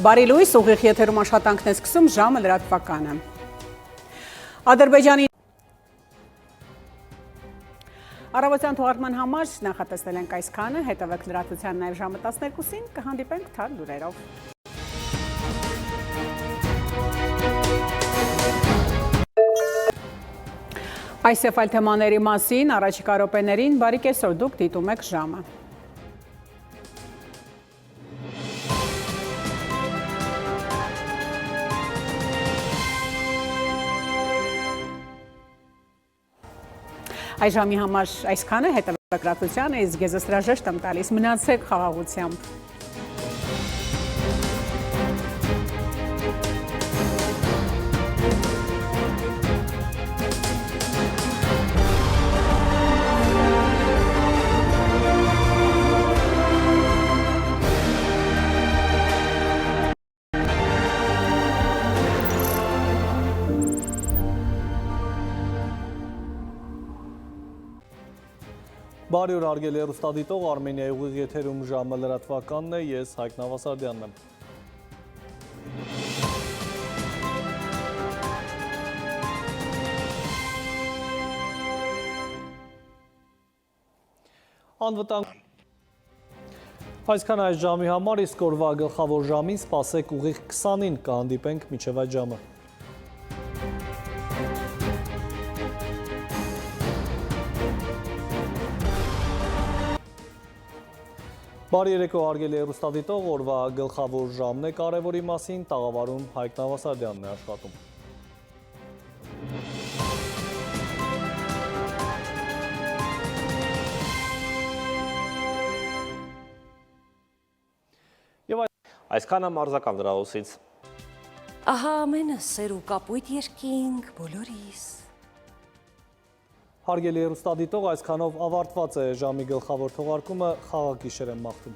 Բարի լույս, ուղիղ եթերում աշխատանքն է սկսում, ժամը լրատվականը։ Ադրբեջանի Առավոտյան թողարկման համար նախատեսել ենք այսքանը, հետևեք լրատվության նաև ժամը 12-ին, կհանդիպենք թարմ լուրերով։ Այս եւ այլ թեմաների մասին առաջիկա րոպեներին բարի կեսօր, դուք դիտում եք ժամը։ Այս ժամի համար այսքանը, հետևեք լրատվությանը, իսկ ես հրաժեշտ եմ տալիս, մնացեք խաղաղությամբ։ Բարի օր հարգելի հեռուստադիտող, Արմենիայի ուղիղ եթերում ժամը լրատվականն է, ես Հայկ Նավասարդյանն եմ։ Անվտանգ Այսքան այս ժամի համար, իսկ օրվա գլխավոր ժամին սպասեք ուղիղ 20-ին, կհանդիպենք մինչև այդ ժամը։ Բարի երեկո հարգելի հեռուստադիտող, օրվա գլխավոր ժամն է կարևորի մասին, տաղավարում Հայկ Նավասարդյանն է աշխատում։ Եվ այսքանը մարզական լրահոսից։ Ահա ամենը սեր ու կապույտ երկինք բոլորիս։ Հարգելի հեռուստադիտող, այսքանով ավարտված է ժամի գլխավոր թողարկումը, խաղաղ գիշեր եմ մաղթում։